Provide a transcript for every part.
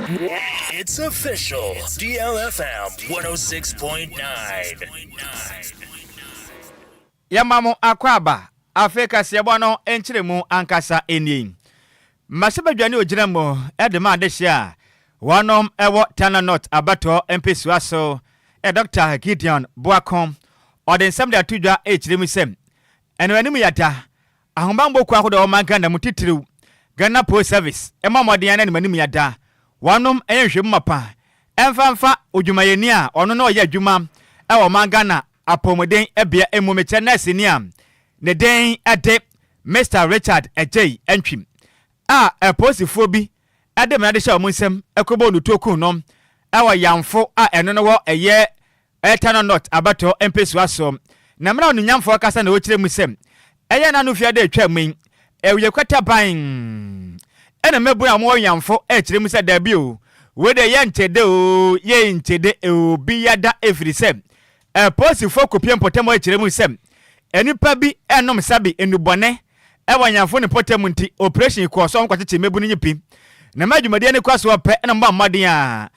It's official. DLFM 106.9. Yamamo akwaba Africa siabono enchiremu ankasa eni. Masebadwane ogiramo edema adehia. Wanom ewo Tana Not abato empisuaso Dr. Gideon Boakon ode nsem da tudwa echiremu sem. Eno animu yata ahombambo kwa hodo o mangana mutitiru Ghana Post Service emamode na animu yata. Wanom enhwem mapa emfanfa odwumayeni a ono na oye adwuma ewo mangana apomoden ebia emumeche na senia ne den ade Mr. Richard Ejay Entwim a posifo bi ade mena de sha omunsem ekobo nutoku nom ewo yamfo a eno no wo eye Tana Not abato empesu aso na mena onu nyamfo kasa na okire musem eye na no fia de atwamen ewie kwata ban ena mebu amwo yamfo ekire musa da bi o we de ye ntede o ye ntede o bi yada efrisem posifo kopiem potemo ekire musem enipa bi enom sabi enubone ewanyamfo ne potemu nti operation ko so nkwacheche mebu ni nyipi na madwumade ne kwaso ope na mba mmaden a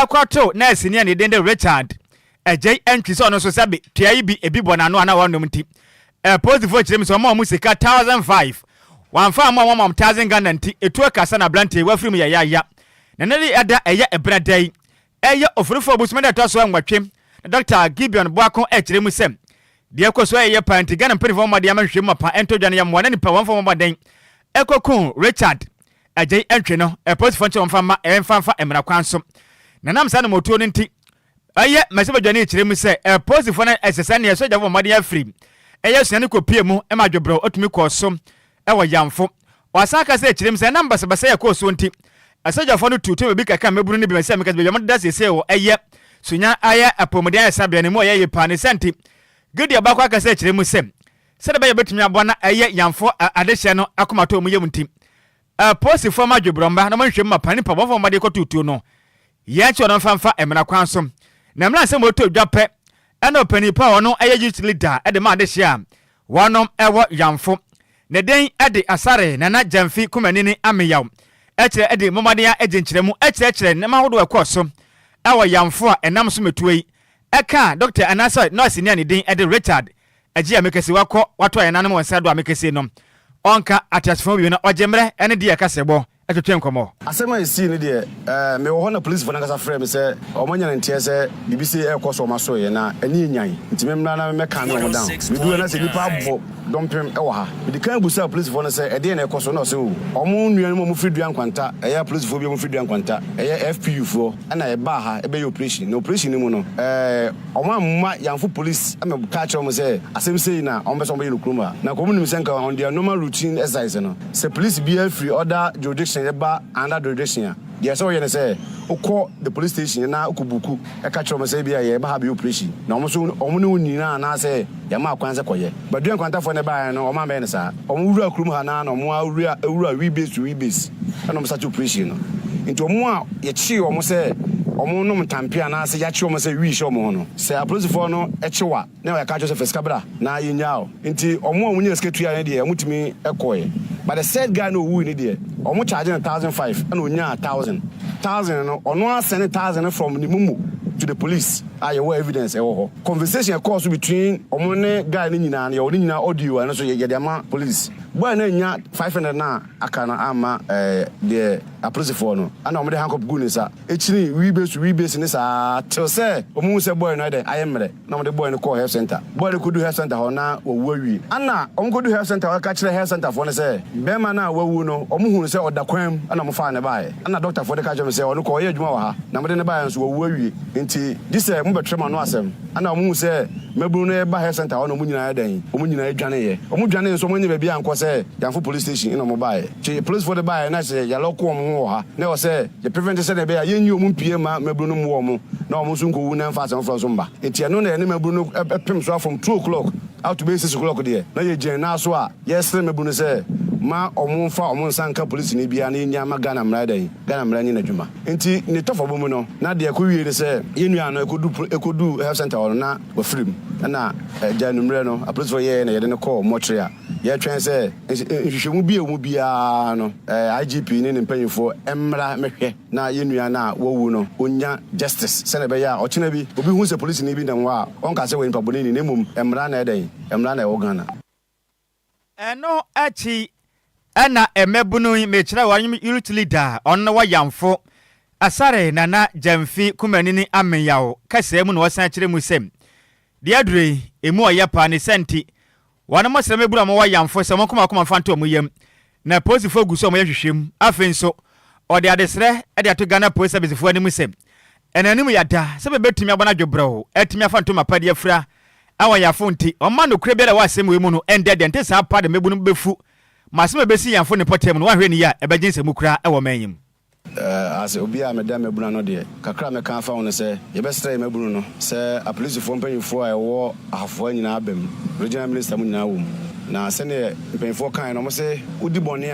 ekwato na asinia ne dende Richard Ejay Enquires ono so sabi tuayi bi ebi bona no ana wonom nti posifo ekire musem ma musika 1005 wanfa ma 1000 Ghana nti etu kasa na blante wafrim ya na neli ada eye ebradai eye ofurufo obusumada toso anwatwem Dr. Gideon Boakon ekire musem de koso eye panti Ghana mpirifo made amanhwem mapa entodwane ya mwana nipa wanfa maden ekokun Richard Ejay Entwim no posifo nche wanfa ma emfanfa emra kwanso na namsa na motuo nti eye mesebadwane ekire musem posifo na esesa ne soja fo made afri eye suane kopie mu emadwobro otumi koso ewo yamfo wasaka se ekire musem namba sebasa yakoso nti asoja fo no tutu bi kaka meburu ne bi mesem kase bi amada sese wo eye sunya aya apomodian asabia ne mo eye pa ne senti gidi abakwa akase ekire musem sede ba yebetumi abona eye yamfo adehye no akomato mu yem nti posi fo madwobromba na manhwem mapani pa bofo made ko tutu no ye chi ono famfa emna kwanso na mra se moto dwape ena opani pa ono eye youth leader ede ma adehye a wonom ewo yamfo ne den ede asare na jamfi kumanini ameyaw ekire ede momadia ejenkyeremu ekire ne mahodo ekoso ewo yamfo a enam so metuei eka Dr. Anidaso nurse ni den ede Richard Ejay amekesi wako wato ayenanom wonsado amekesi no onka atasfo bi na ogemre ene de yakasebo etwetwe nkomo asema esi ni de me wo na police for na kasa frame se omanya ntie se bibisi ekoso maso ye na eni nyan ntime mna na me kan no down me du na se nipa abo dompem ewo ha me kan busa police for na se ede na ekoso na se o omo nuan mo friduan kwanta eya police for bi mo friduan kwanta eya FPU for na e ba ha ebe operation na operation ni mu no omo amma yanfo police am ka cha mo se asem sei na omo be so be lokroma na ko mu nim se nka on their normal routine exercise no se police be free order jurisdiction eba under jurisdiction dia so ye ne say ukọ the police station na ukubuku e ka chiro say bia ye ba ha be operation na omo so omo ne unina na say ya ma kwanse koye baduan kwanta fo ne ba no omo ma ne sa omo wura krum ha na omo awura we base na omo sa operation no into omo a ye chi omo say omo no mtampia na say ya chi omo say wi shi omo no say a police for no e chiwa na ya ka cho say first kabra na yenyao nti omo a munya sketua ne de mutumi ekoye but the said guy no who in there omo charging 1005 and onya 1000 no ono send 1000 from the mumu to the police aye what evidence e wo conversation occurs between omo ne guy ni nyina na oni nyina audio and so ye de ama police boy na nya 500 na akana ama the police for no ana omo de handcuff gu ni sa echiri we base ni sa till say omo say boy no de ayemre na omo de boy no call health center boy de kudu health center ho na wo wi ana omo kudu health center ka kire health center for no say bema na wawu no omo hu say odakwam ana mo fa ne bae ana doctor for de ka jom say ono ko ye adwuma wa ha na mo de ne bae so wo wi nti this mo betrema no asem ana omo hu say maburu no ba health center ono mo nyina dan omo nyina adwane ye omo dwane so mo nye ba bia anko say yanfo police station ino mo bae chi police for the bae na say ya loko omo ho ha na o say ye prevent say na be ya yenyi omo pie ma maburu no mo omo na omo so nko wu na mfa asem fro so mba nti eno na ene maburu no pem so from 2 o'clock out to be 6 o'clock there na ye gen na so a yes maburu no say ma omo fa omo nsanka police ni bia na enya ma Ghana mra ni na dwuma nti ni tofo bomu no na de ko wie ni say yenua no ekodu health center or na wafrim na janumre no a police for ye na ye de no call mortuary ye twen say hwehwemu bi emu bia no IGP ni ne mpanyifo emra mehwe na ye nua na wowu no onya justice se na be ya o chena bi obi hu se police ni bi na wa onka se we mpaboni ni nemum emra na eden emra na e wo Ghana eno achi ana emebunu mechira wa youth leader onno wa yamfo asare nana jamfi kumanini amenyawo kase mu no wasan kire mu sem de adure emu oyepa ne senti wana mo sere mebura mo wa yamfo se mo koma fanto mo yam na police fo guso mo yehwehwem afenso ode adesre e de ato Ghana police service fo ani mu sem enanim yada se be betumi abana dwobrɛw etumi afanto mapade afura awa yafonti o ma no kure bia da wasem we mu no ende de ntesa apa de mebunu befu masem besi yamfo ne potem no wa hwe ne ya ebegye nsemu kura e wo manyim as Obia medam mebuna no de kakra me kan fa won se ye be stray mebunu no se a police for mpanyifo a wo ahafo nyina abem regional minister mu nyina wo na se ne mpanyifo kan no mo se udi bone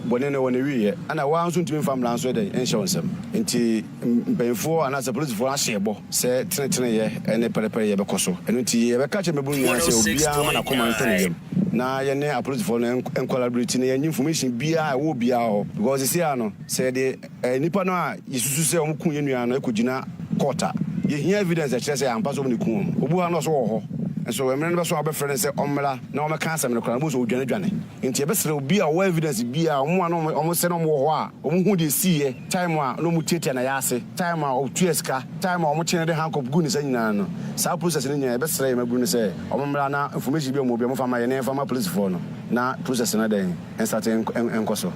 bone ne wona wiye ana wa nso ntimi famla nso de enhye wonsem nti mpanyifo ana se police for ahyebo se tenetene ye ene perepere ye be koso eno nti ye be ka che mebunu nyina se Obia na koma ntene yem na ye ne a police for collaborate ne ye information bia wo bia ho because see ano say the nipa no a yesusu se omku yenua no ekogina court ye hia evidence kire say ampa so ni kun obu ha no so wo ho so we mene be so abefrɛ say omla na o meka asem ne kora bo so odwane nti ye be sere obi a wo evidence bia omo no omo se no mo ho a omo hu de sie time a no mu tietia na ya ase time a o tueska time a omo chene de handcuff gu ni sa nyina no sa process ni nya ye be sere ye mabu ni say omla na information bi omo bi omo fama ye na fama police for no na process na den en start enkoso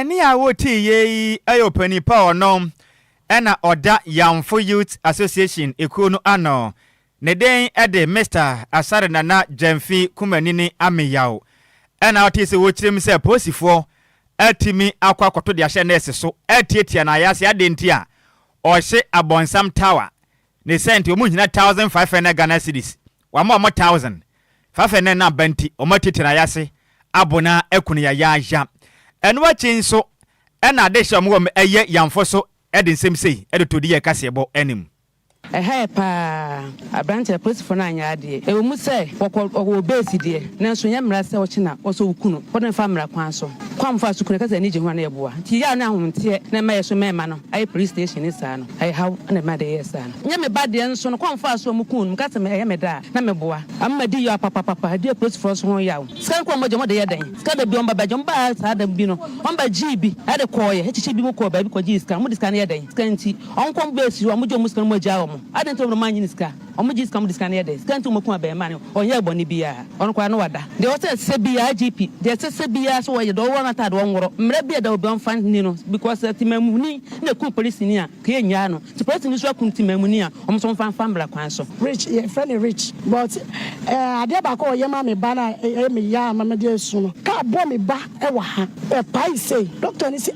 ni a woti ye ayopani pa onom ena oda Yamfo Youth Association ekuro no ano ne den ede Mr. Asare Nana Jamfi kumanini ameyaw ena otise wo kirem se posifo atimi akwakoto de ahye nese so atietia na ayase adenti a ohye abonsam tower ne senti omu nyina 1500 Ghana cedis wama 1000 500 na banti omatiti na ayase abona ekunu ya yaja eno achi nso ena adehye omwo eye Yamfo so ede nsem sei ede todi ye kasebo enim pa abrante police for na anya ade e mu se wo base de na so nya mra se wo china wo so wukunu wo den fa mra kwan so kwam fa sukuna kasa ni je hwa na yeboa ti ya na ahomte na ma yeso mema no ai police station ni sa no ai how na ma de yes sa no nya me ba de nso no kwam fa so mu kunu kasa me me da na me boa amma di yo papa di police for so ho yawo skan kwam mo je mo de ye den ska da bi on ba je mba sa da bi no on ba gb ade koye hechichi bi mo ko ba bi ko ji ska mo di ska na ye den ska nti on kwam base wo mo je mo ska mo ja wo adento no manyi niska omuji ska mu diska na yede ska ntu mo ku ba ma ne onye boni bia on kwa no wada de o se bia GP de se bia so ye do wo na ta do nworo mra bia da obi on fan ni no because timamuni na ku police ni a ka enya no ti police ni so ku timamuni a om so fan bra kwan so rich ye friendly rich but ade ba ko ye ma me ba na me ya ma me de su no ka bo me ba e wa ha e pai say doctor ni si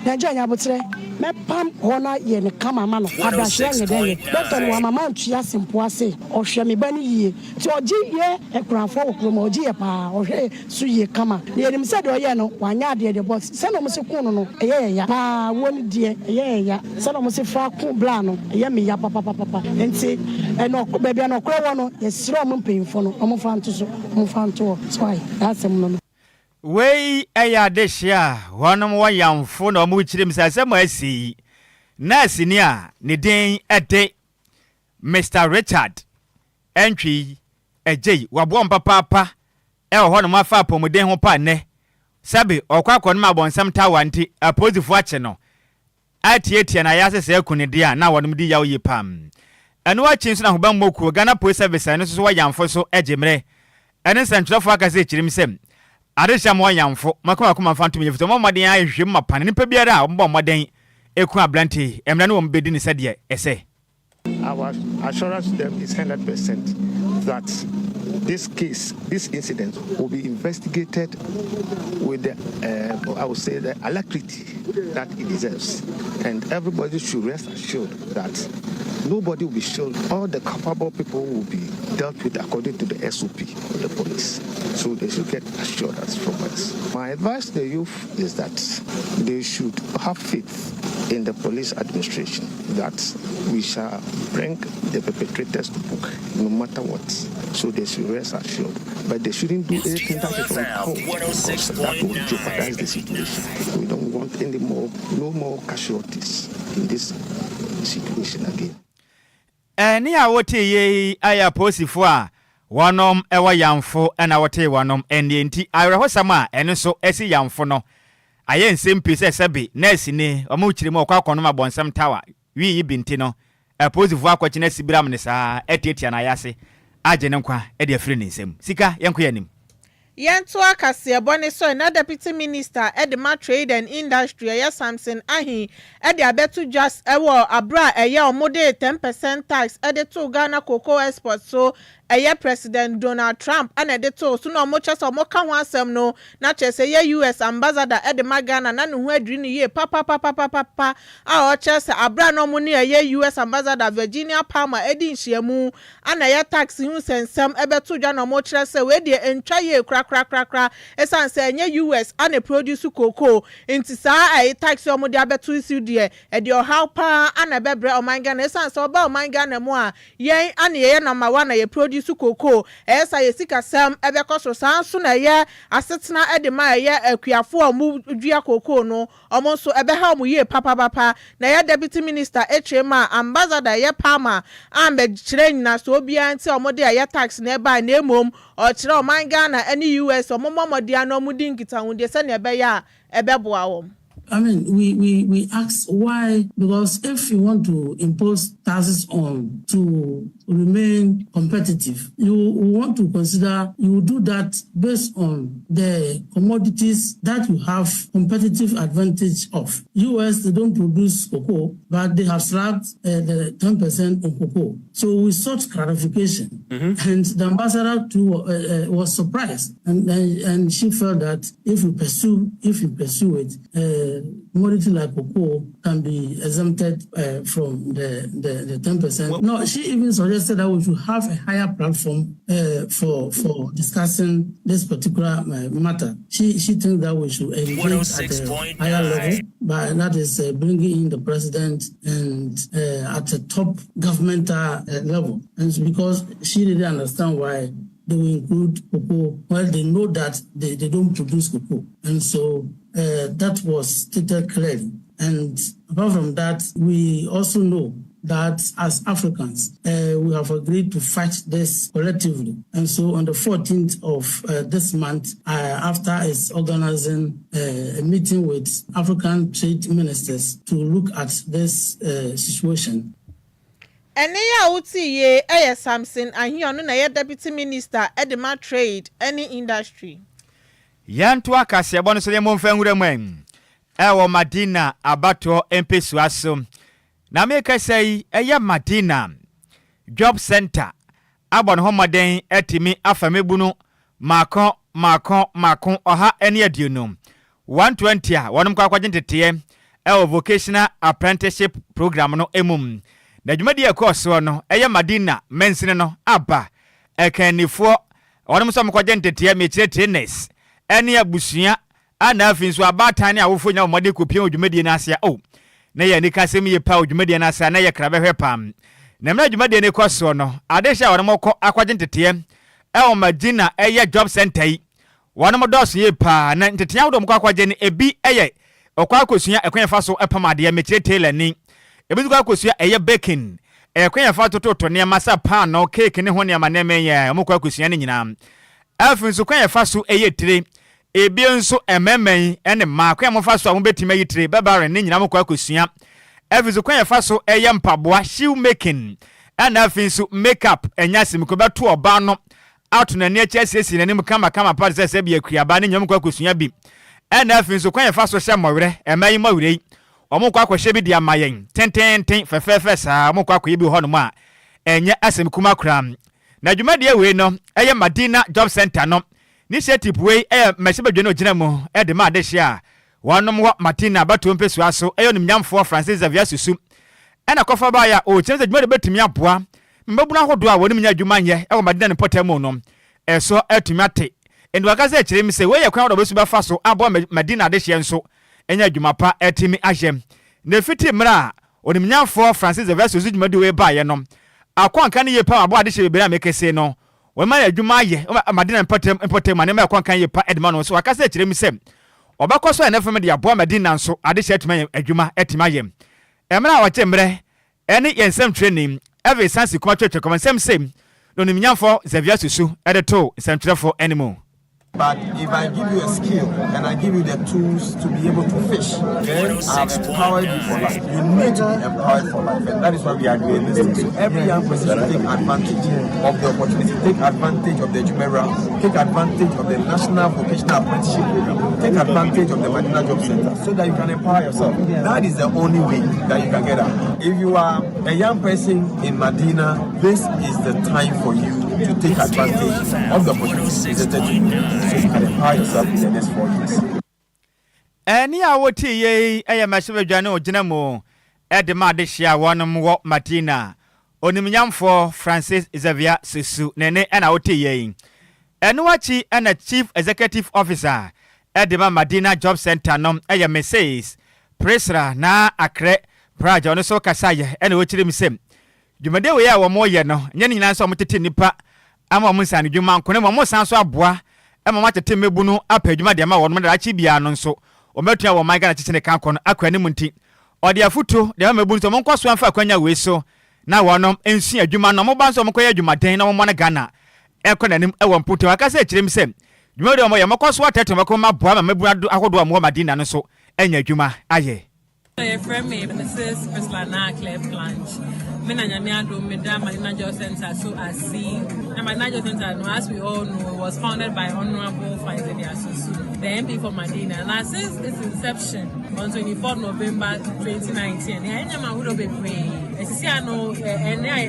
na jo nya botre me pam hona ye ne kama ma no abahye nye de doctor ni wa mama ntua simpo ase ohwe me ba ni yie ti oji ye ekrafo okromo oji ye pa ohwe su ye kama ye nim se de oye no wanya ade de boss se no mo se kun no eye ya pa woni de eye ya se no mo se fa kun bla no eye me ya papa enti no ba bia no kro wo no ye siro mo mpemfo no mo fa nto so mo fa nto so ai asem no wei eya deshia wonom wa Yamfo na omu kirem sasem asi nurse ni a ne den ede Mr. Richard Enquiries ejei wabo papa e wo hono mafa apomuden ho pa ne sabe okwakọ no mabonsam tawanti aposifo ache no atietie na yase se akunide a na wonom di yawo yi pam eno achi nso na hoban moku Ghana Police Service eno so wa Yamfo so ejemre eno sentrafo akase kirim sem adesha mo Yamfo makoma fantum yefito mo maden ahwem mapane nipa biara a ombo moden eku ablante emra no wo mbedi ni sade ese. Our assurance to them is 100% that this case, this incident will be investigated with the, I would say, the alacrity that it deserves. And everybody should rest assured that nobody will be shown. All the culpable people will be dealt with according to the SOP of the police. So they should get assurance from us. My advice to the youth is that they should have faith in the police administration that we shall bring the perpetrators to book no matter what. So they should rest assured. But they shouldn't do anything that is uncalled because that will jeopardize the situation. We don't want no more casualties in this situation again. Ni a wote ye aya posifo a wonom ewa yamfo na wote wonom eni enti awerehosama eno so esi yamfo no aye nsem pese sebe nurse ni omo chirimo okwa konom abonsam tawa wi yi binti no posifo akwachi na sibiram ne saa etietia na yase age ne nkwa e de afiri ne nsem sika yenko yanim Yentu akase bone so na deputy minister Edema Trade and Industry ya Samson Ahi ede abetu just ewo abra eya omode 10% tax ede to Ghana cocoa export so eya President Donald Trump and ede to so no mo chese mo ka ho asem no na chese ye US ambassador Edema Ghana na no ho adri ni ye papa a o chese abra no mo ne ye US ambassador Virginia Palmer edi nhyiamu ana ya tax hu sensem ebetu dwa no mo chese we de entwa ye kra esan se enye US ane produce cocoa inti saa e tax omo de abeto isi de e de how pa ana bebre omanga na esan se oba omanga na mu a yen ane ye number 1 na ye produce cocoa esa ye sika sam ebekoso sanso na ye asetena e de ma ye akuafo omo dua cocoa no omo so ebe ha omo ye papa na ye deputy minister HMA ambassador ye Palmer ambe kire nyina so Obia nti omo de ye tax na e ba na emom o kire omanga na any US or Momodia no Mudinkita when they send a beya a beboa. I mean, we ask why, because if you want to impose taxes on to remain competitive, you want to consider, you do that based on the commodities that you have competitive advantage of. US, they don't produce cocoa, but they have slapped the 10% on cocoa. So we sought clarification, and the ambassador too was surprised, and she felt that if you pursue it, commodity like cocoa can be exempted from the 10%. No, she even suggested that we should have a higher platform for discussing this particular matter. She thinks that we should engage at a higher level, but that is bringing in the president and at a top governmental level. And it's because she didn't understand why they will include cocoa while they know that they don't produce cocoa. And so that was stated clearly. And apart from that, we also know that as Africans, we have agreed to fight this collectively. And so on the 14th of this month, after it's organizing a meeting with African trade ministers to look at this situation. Ene ya uti ye Samson Ahi onu na ye deputy minister Edema Trade any industry. Yantu akase bono so le momfa nwuramam. Ewo Madina abato empesuaso. Na meka sei eye Madina job center abon homaden etimi afamebunu makon oha ene aduonum 120 a wonum kwa kwagentete ewo vocational apprenticeship program no emum. Na dwumadi ekoso no eye Madina mensene no aba ekanifo wonum so mkwagentete mechire trainers ene abusua ana afinso abatan ne awofo nya omode kopia dwumadi na ase na ye ni kasem ye pa dwumadi na ase na ye krabehwe pam na mna dwumadi ne ekoso no adesha wonum akwagentete Madina eye job center yi wonum doso ye pa na ntete awdom kwagye ne ebi eye okwa akosua ekwenfa so epamade mechire tailor ni ebizu kwa kosua eye baking kwenya fa toto ne masa pan no cake ne ho ne amaneme ye omukwa kosua ne nyina afinso kwenya fa so eye tire ebi nso ememmen ene ma kwenya mo fa so a mo betima yi tire babare ne nyina mokwa kosua afinso kwenya fa so eye mpaboa shoe making ana afinso makeup enyasim ko beto oba no out na ne chesesi nanim kama part se bia kuaba ne nyam kwa kosua bi ana afinso kwenya fa so hye mowre emayi mawre omukwa akwhye bi dia mayen tenten fefefe saa omukwa akwye bi ho no ma enye asem kuma kura na dwuma de we no eye Madina job center no initiative we mashibadwe no gina mu de ma de hia wonom ho Madina bato mpesua so eye onim nyamfo Francis Xavier Susu ena kofa ba ya o chenze dwuma de betumi aboa mbabuna hodo a wonim nya dwuma nye e Madina ne potamu no eso etumi ate endo akaza ekire mi se we ye kwan do besu ba fa so abo Madina de hia nso enya dwuma pa etimi ahem ne fiti mra onimnyafo Francis Xavier Susu dwumadi we ba ye no akwanka ne ye pa abo ade hye bebere amekese no we ma ya dwuma ye Madina importem ne ma akwanka ye pa edma no so akasa kire mi sem obakoso enefem de abo Madina nso ade hye atuma adwuma etima ye emra wa chembre ene yensem training every sansi kuma twetwe kuma sem no nimnyafo Xavier Susu edeto sentrefo anymore. But if I give you a skill and I give you the tools to be able to fish, then I've empowered you for life. You need to be empowered for life, and that is why we are doing this thing. So every young person should take advantage of the opportunity, take advantage of the Jumera, take advantage of the National Vocational Apprenticeship Program, take advantage of the Madina Job Center, so that you can empower yourself. That is the only way that you can get out. If you are a young person in Madina, this is the time for you to take advantage of the opportunity so you can empower yourself in the next 4 years. Any awoti ye ayamashebe dwane oginamo edema de hia wonom wo Madina onimnyamfo Francis Xavier Susu nene ana woti ye eno achi ana Chief Executive Officer edema Madina Job Center nom ayamesays presra na akre praja ono so kasaye ena wochire misem dwumade we ya wo moye no nya nyina so motete nipa ama mo nsan dwuma nkone mo san so aboa ema matete mebu no apadwuma de ma wonom da achi bia no nso o metua wo man Ghana chichene kan kono akwani munti ode afuto de mebu nso mo nkwaso amfa akwanya we so na wonom ensu adwuma no mo ba nso mo koye adwuma den na mo na Ghana ekonanim ewo mputo akase akire misem dwumade mo ye mokwaso atete mako ma boa ma mebu ahodo mo Madina no so enya adwuma aye. Friend me, Mrs. Preslana Claire Planche. Madina Job Center, so I see. And Madina Job Center, as we all know, was founded by Honorable Francis Xavier Susu, the MP for Madina. And since its inception on 24 November 2019, the Enyama would have been praying. I know, and I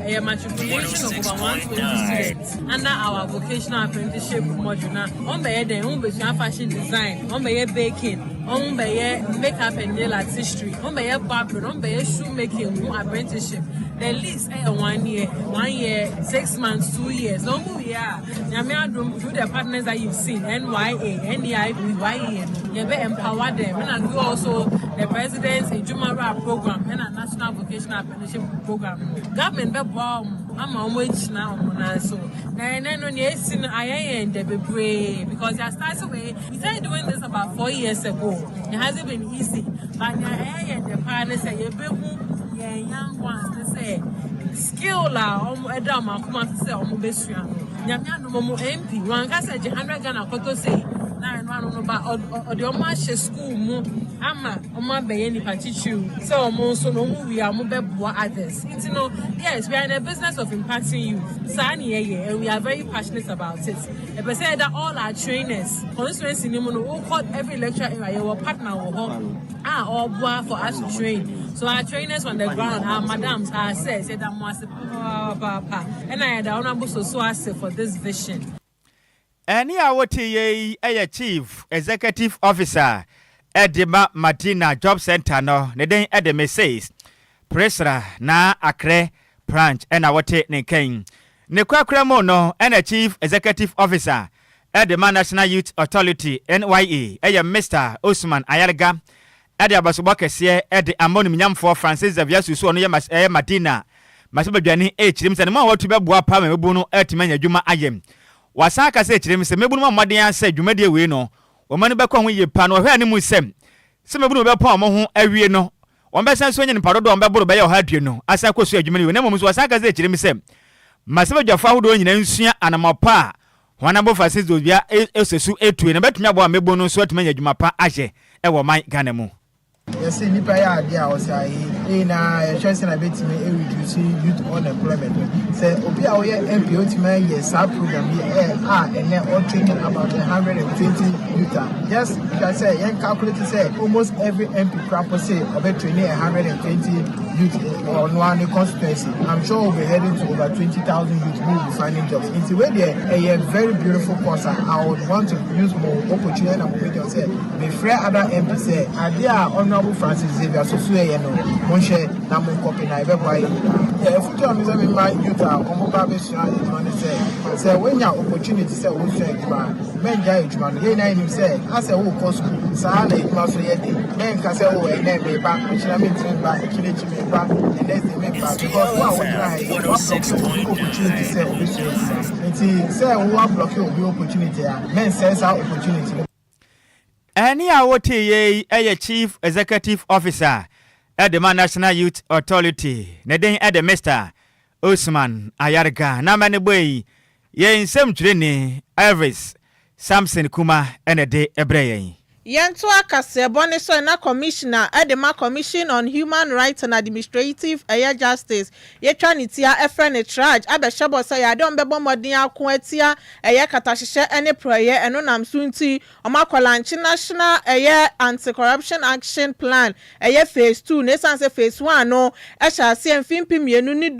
have matriculation of over 120 students under our vocational apprenticeship module. On the fashion design, on the baking, on the makeup and nail artistry, on the barbering, on the shoemaking apprenticeship. The least 1 year, 6 months, 2 years. No more we are. Through the partners that you've seen, NYA, NDIP, YA, you better empower them. And we also the president's Jumara program and a national vocational apprenticeship program. Government be bomb. I'm on which now so. Then on yes, I am the brave because I started away. We started doing this about 4 years ago. It hasn't been easy, but I am the partners say you be young ones they say skill la edama kuma say omo besua nyamia no mo MP wan ka say 100 Ghana koto say na no ba o de omo ahye school mu ama omo abeye ni pachichu so omo so no mu wi am be boa others you know. Yes, we are in a business of impacting youth and we are very passionate about it. If I say that all our trainers constituency ni mo no call every lecture area your partner or boa for us to train. So our trainers on the ground, our madams, our said that and I had the honorable so for this vision. Any awoti ye a Chief Executive Officer Edema Madina Job Center no ne den edeme says presra na akre branch and awoti ne ken ne kwakra mo no and a Chief Executive Officer Edema National Youth Authority NYA Mr. Osman Ayarga Ade abasobo kese ede amonim nyamfo Francis Xavier Susu no ye Madina masebadwane chirim se ne ma watu beboa pa mebu no atimanya dwuma ayem wasa ka se chirim se mebu no maden ase dwumade we no o mane bekọ ho ye pa no hwe ani mu sem se mebu no bepo mo ho awie no o besan so nyene padodo o beboro be ye ha due no asa koso adwumade we na mom so wasa ka se chirim se masebadwafa hodo nyina nsua anamapa Honorable Francis Obia esesu etue na betumi abo mebu no so atimanya dwuma pa aje ewo man Ghana mu. Yes, nipa ya dia o say na chance na betimi reduce youth unemployment. Say Obia o ye MP otima ye sa program and all training about 120 youth. Yes, because say yen calculate say almost every MP crap say obe training 120 youth on one constituency. I'm sure we'll be heading to over 20,000 youth who will be finding jobs. It's where there a very beautiful course. I would want to use more opportunity and opportunity say the fair other MP say idea Honorable Francis Xavier Susu no monche na mon copy na ebe boy yeah, if you tell me that my youth are on say when you opportunity say we say men judge man here na him say as a wo school sa na him so ye dey men ka say wo e na me ba which na me train ba kile me ba and let's me ba because one would try opportunity say we say we block your opportunity men says our opportunity. Any awoti ye chief executive officer at the National Youth Authority ne den at the Mr. Osman Ayarga na mane boy ye nsem twene Iris Samson Kuma ene de ebreye Yentu akase boni so na commissioner Edema Commission on Human Rights and Administrative Justice yetwa nitia efre charge abehebo say ya don bebo modin akon atia katahihye ene proye eno namsunti omakolanchi national anti-corruption action plan phase 2 ne sanse phase 1 no ehase mfimpi mienu ni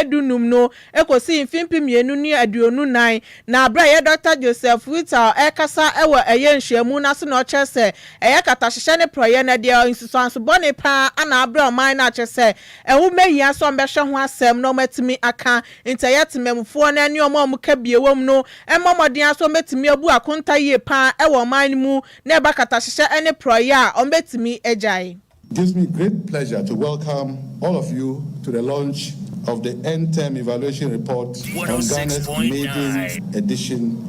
dunum no ekosi mfimpi mienu ni aduonu nan na abra Dr. Joseph Wita ekasa ewo nhwemu na so no se katahihye ne proye na de insusanso boni pa ana abra oman na chese ewu mehia so mbehwe ho asem no matimi aka inteyetememfo na ani omo ka biewom no emomodin so metimi abu akonta ye pa ewo oman mu na eba katahihye ene proye a ombetimi ejai. It gives me great pleasure to welcome all of you to the launch of the end-term evaluation report on Ghana's maiden edition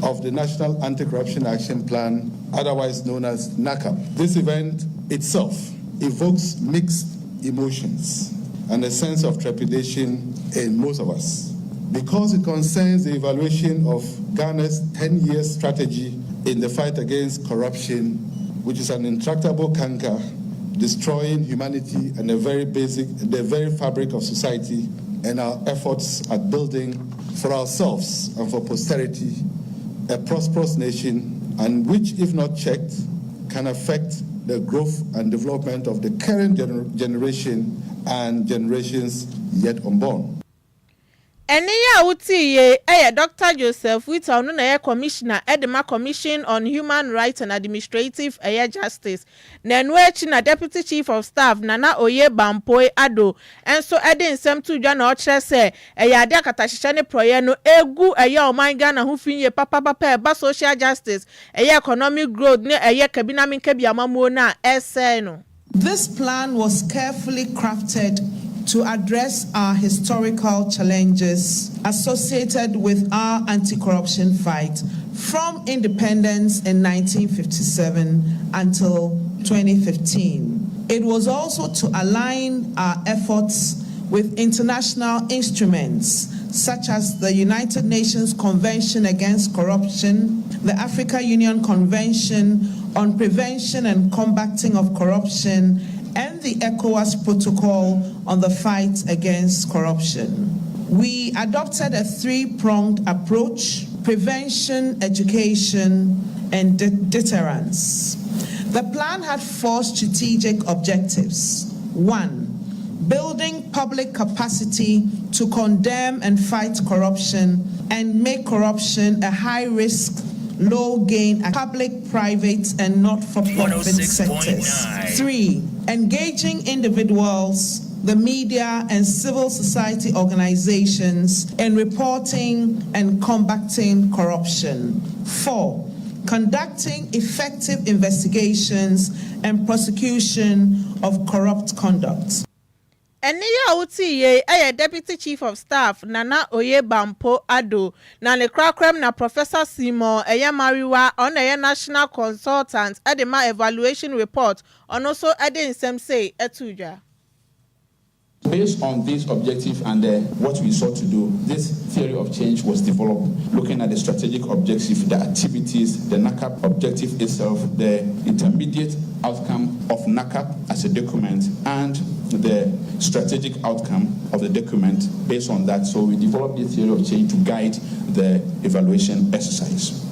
of the National Anti-Corruption Action Plan, otherwise known as NACAP. This event itself evokes mixed emotions and a sense of trepidation in most of us because it concerns the evaluation of Ghana's 10-year strategy in the fight against corruption, which is an intractable canker destroying humanity and the very fabric of society, and our efforts at building for ourselves and for posterity a prosperous nation, and which, if not checked, can affect the growth and development of the current generation and generations yet unborn. Eni ya uti ye Dr. Joseph Wita onu na commissioner Edema Commission on Human Rights and Administrative Justice. Na echi na Deputy Chief of Staff Nana Oye Bampoi Ado enso ede nsem tu dwa na o kire se ade akatahihye ne proye no egu oman Ghana ho finye papa eba social justice economic growth ne kabina min kabiamamuo na ese no. This plan was carefully crafted to address our historical challenges associated with our anti-corruption fight from independence in 1957 until 2015. It was also to align our efforts with international instruments such as the United Nations Convention Against Corruption, the African Union Convention on Prevention and Combating of Corruption, and the Enquires Protocol on the fight against corruption. We adopted a three-pronged approach: prevention, education, and deterrence. The plan had four strategic objectives. 1, building public capacity to condemn and fight corruption and make corruption a high-risk, low-gain public, private, and not-for-profit sectors. 3, engaging individuals, the media, and civil society organizations in reporting and combating corruption. 4, conducting effective investigations and prosecution of corrupt conduct. Eni ya uti ye Deputy Chief of Staff Nana Oye Bampo Ado na ne krakrem na Professor Simon Mariwa on National Consultant Edema Evaluation Report on also ede nsem say etuja. Based on this objective and what we sought to do, this theory of change was developed, looking at the strategic objective, the activities, the NACAP objective itself, the intermediate outcome of NACAP as a document, and the strategic outcome of the document based on that. So we developed this theory of change to guide the evaluation exercise.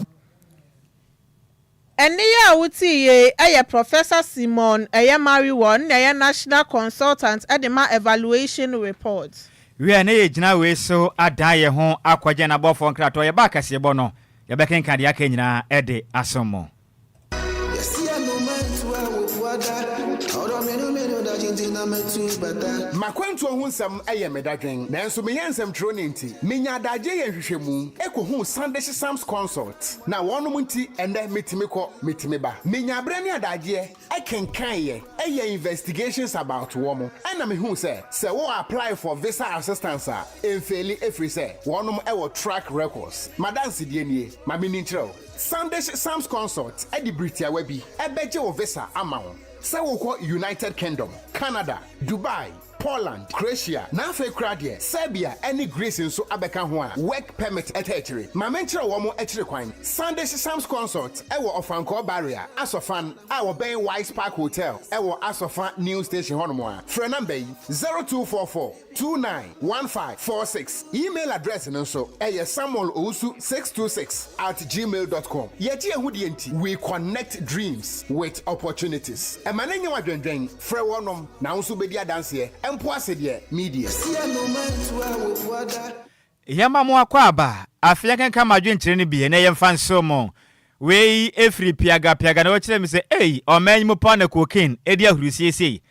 Eni ya uti ye Professor Simon Mariwa na National Consultant Edema Evaluation Report. We are ne jina we so adaye ho akwaje na bofo nkrato ye ba kase bo no ye be kenka de aka nyina ede asomo. Makwanto hu nsam eye medadwen nanso me yansam tro ne nti menya adaje ye hwehwemu ekohu Sunday Sam's Consult na wonum nti ende metimi ba menya abre ne adaje ekenkan ye eye investigations about womo na me hu se wo apply for visa assistance a enfeli efri se wonum ewo track records madanse die nie ma me nintrel Sunday Sam's Consult edi Britia webi ebeje wo visa ama wo se wo ko United Kingdom, Canada, Dubai, Poland, Croatia, na fe krade, Serbia, any Greece nso abeka ho a work permit etechere. Ma menchire wo mo etire kwan. Sunday Sam's Consult ewo Ofanko barrier, Asofan, our Ben Wise Park Hotel, ewo Asofan New Station hono a. Phone number 0244291546. Email address nso samuelowusu626@gmail.com. Yeti ehudi enti, we connect dreams with opportunities. Emanenye wadwendwen, frɛ wonom na nso bedi adanse media. Yama mo akwaba afia kenka madwenkyere ne bie na yemfa nso mo wei efri piaga na wokire mi se oman mu pa na cocaine edi ahurusiesie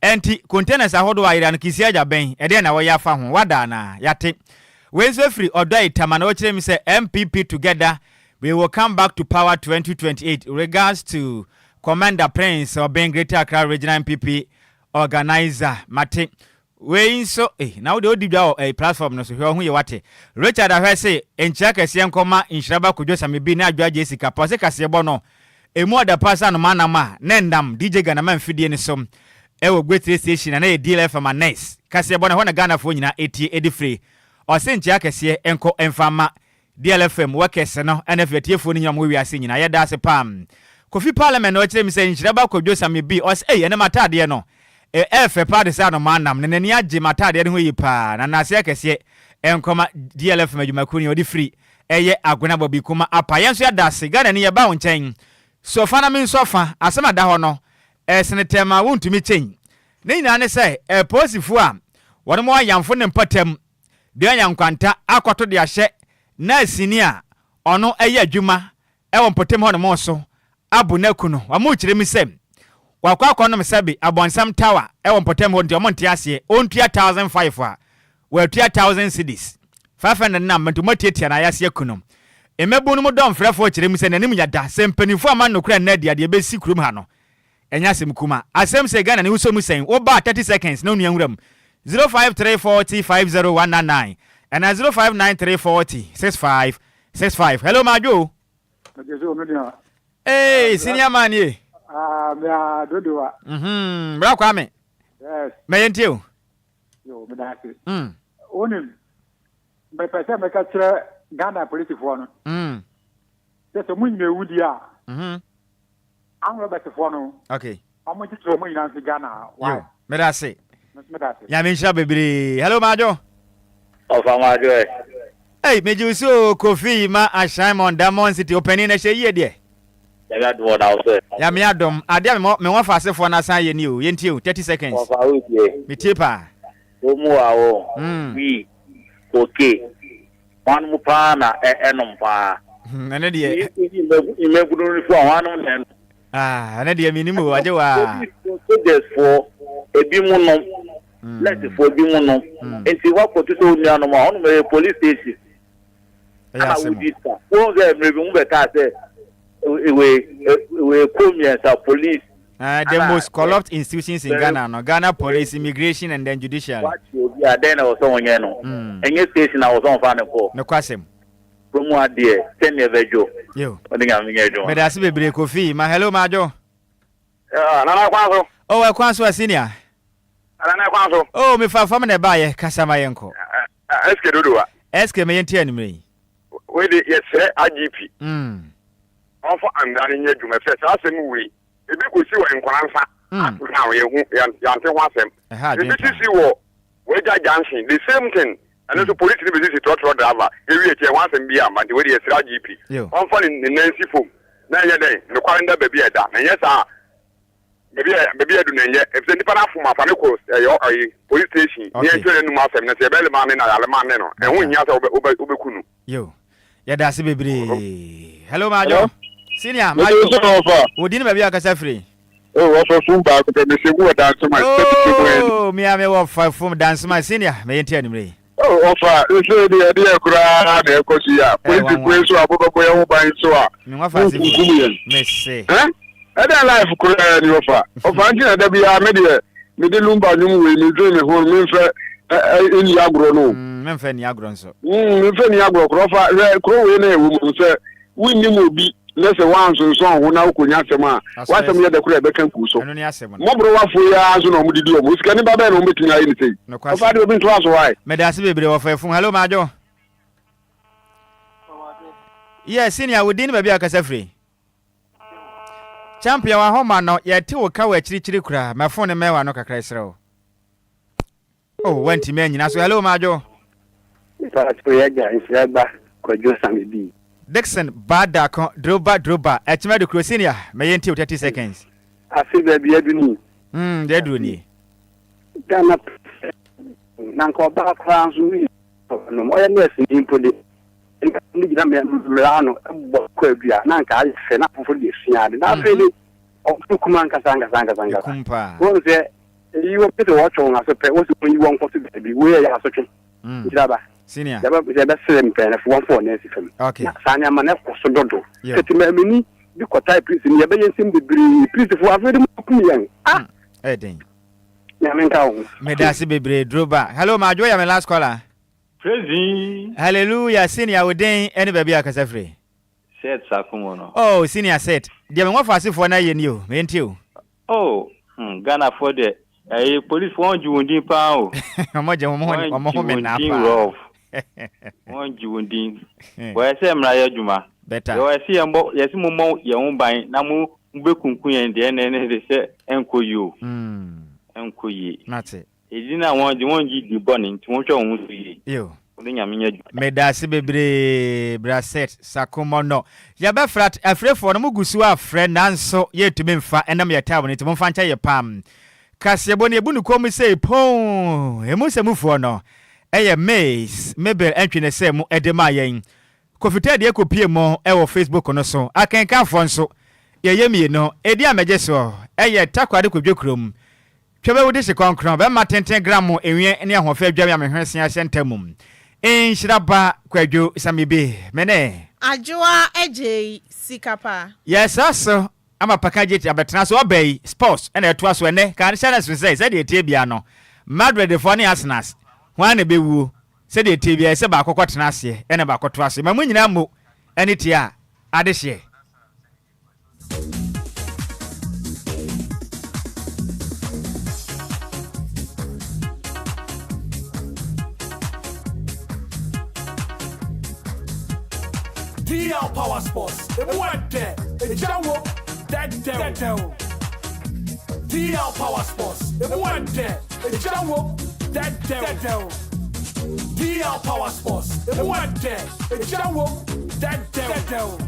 enti containers ahodo ayira no kisi agya ben ede na wo yafa ho wada na yate wei so efri odoi tama na wokire mi se MPP together we will come back to power 2028 regards to Commander Prince of Ben Greater Accra Regional MPP organizer mate we so now the odibia a platform no so hu ye wate Richard ahwese enchia kase nkoma inhraba kodwosa me bi na adwaje sika pose kase bo no emu oda pasa no manama na ndam DJ Ghana man fidie ne som ewo great station na ye DLFM nice kase bo na ho na Ghana fo nyina etie edifre o se enchia kase enko enfama DLFM workers no NFT fo ni nyam wi ase nyina ye da se pam Kofi Parliament no kire mi se inhraba kodwosa me bi o se ene matade no efe party sa no manam ne nani age matade ne ho yipa na nase akese enkoma DLFM adwumakuni odi free eye agwena bobi kuma apa yenso ya dase Ghana ne ye ba wo nchen sofa na min sofa asema da ho no senetema wontumi chen ne nyina ne se posifu a won mo ayamfo ne mpatam de anyankwanta akoto de ahye na asini a ono eye adwuma ewo mpatam ho ne mo so abu na kuno wa mo kire mi sem wakwa no mesabi abonsam tower ewo mpotem ho ntia monte ase ontua 1500 a watua 1000 cedis 500 na mtumatiatia na yase kunom emebu no modom frefo kire mu se nanim yada sempanifo ama no kura na dia de be sikrum ha no enya sem kuma asem se Ghana ne uso mu sen wo ba 30 seconds na onua nwuram 0534050199 and 0593406565 hello majo senior man ye me dodoa. Bra Kwame. Yes. Me yentio. Yo, me dasi. Onim. Me pese me ka kire Ghana police fo no. Se mo nyime wudi a. An Robert fo no. Okay. Amo titro mo nyina fi Ghana. Why? Me dasi. Me dasi. Ya me nsha bebre. Hello Majo. Ofa Majo. Hey, me juso Kofi ma Ashimon Diamond City opening na she ye de. Ya me adom ade me won fa sefo na san ye ni o yenti o 30 seconds me tipa omu awo wi okay wan mu pa na enom pa ene de imegunu ni fo wan no ene de minimu aje wa for ebi mu no let for ebi mu no enti wa ko to so ni anom a onu me police station ya se wo ze me bi mu be ka se we come police the most corrupt institutions in Ghana no Ghana police immigration and then judicial Obia then also onye no enye station na also fa ne ko no kwasem promo ade ten evejo yo odinga minyejo me da se bebre Kofi ma hello majo nana kwanso we kwanso senior nana kwanso me fa fam na ba ye kasama yenko eske dodoa eske me yenti animre we de yes IGP ofo andare nye dwuma se asem we ebi ko si wo nkwaransa na we hu yante ho asem ebi si wo we junction the same thing and so police ni be si trotro driver ewi eche ho asem bi am and we dey sra GP on fa ni nancy fom na nye den no kwanda baby eda na nye sa baby edu na nye e se ni para fom afa ne ko police station ni entwe no asem na se bele ma ne na yale ma ne no e hu nya sa obekunu yo ya da se bebre hello majo Senior, Odin baby akasa free. Oh, also Lumba, but they say what dance my. Oh, me am a from dance my senior. May tell me. Oh, offer. You say the idea cry, the Ecosia. Please, so I'm going to buy so. No, Miss. Huh? I don't like cry, you offer. Of Angela, there be a media. Me the Lumba, you dream a whole minute in Yagro. No, Memphis Yagron. So, Memphis Yagro, Crow in a woman, sir. We knew be. Let's say once and so who now could answer ma. What's the other crab can so? Mobro for years no mudio. Who's can never no making anything. No question. I've been to us why. Medasi be of hello, Majo. Yes, senior, we didn't be a casafree. Champion, our home, no, yet 2 cow chiri, my phone and mewa no cacresro. Oh, went to men, so hello, Majo. It's a back, could you some be? Dixon, Bada, Droba, at Medo Crosinia, may until 30 seconds. I see baby, I do they do need. Damn up, Nanko backgrounds, no more than this in Pudi. Milano, Obia, Nanka, I up for this yard. Not really of Tukumanka Sanga. What is you were better watch on as a pet, what's when you want to be where you are such a Senior, the best pen of 1 for Nancy. Okay, Sanya Manef was so dodo. Mini, you could type in the Bayan Sim degree, please for a very young. Edding. Yaminka. Medasi Bebre, Droba. Hello, my joy, my last caller. Praise. Hallelujah, senior, we dang any baby a casafree. Said Sakumono. Oh, senior said, Jim, what was it for 9 you, ain't you? Oh, Ghana for the police want you in deep power. I'm more now. One June, where I say Maya Juma. Better. I see a more, yes, more your own by Namu, Bekum Queen, and then they say, Enquires. Enquiries. That's it. He didn't want the one you burning to want your own. You. Medasi Bebre, Brasset, Sakumono. Yaba flat, afraid for the Mugusua friend, and so yet to be fat, and I'm your town, it won't find your palm. Cassiaboni Bunu come say, Pon, a musa move for no. Eye maze mebel entwene se mu edema yen kofita de ekopie mo e wo Facebook no so akenka fonso ye yemie no edi ameje so eye takwade kodwekrom twebe wode se konkron be ma 10 gram enwie ne ahofa adwam amehwese asentamum enhyiraba kwadwo samibe mene ajoa eje sikapa yes aso ama package ti abetena so obey sports ena eto aso ene kan channel so say de tie bia no Madrid for ne Arsenal One be woo, said the TV, I said about Cocotanasi, and about Cotrasi. My money now, and it's ya, Adeshe. DL Power Sports, the one there, the Jawo, that devil. DL Power Sports, the one there, the Jawo. That devil. DL Power Sports. The one there. The Jawo. That devil.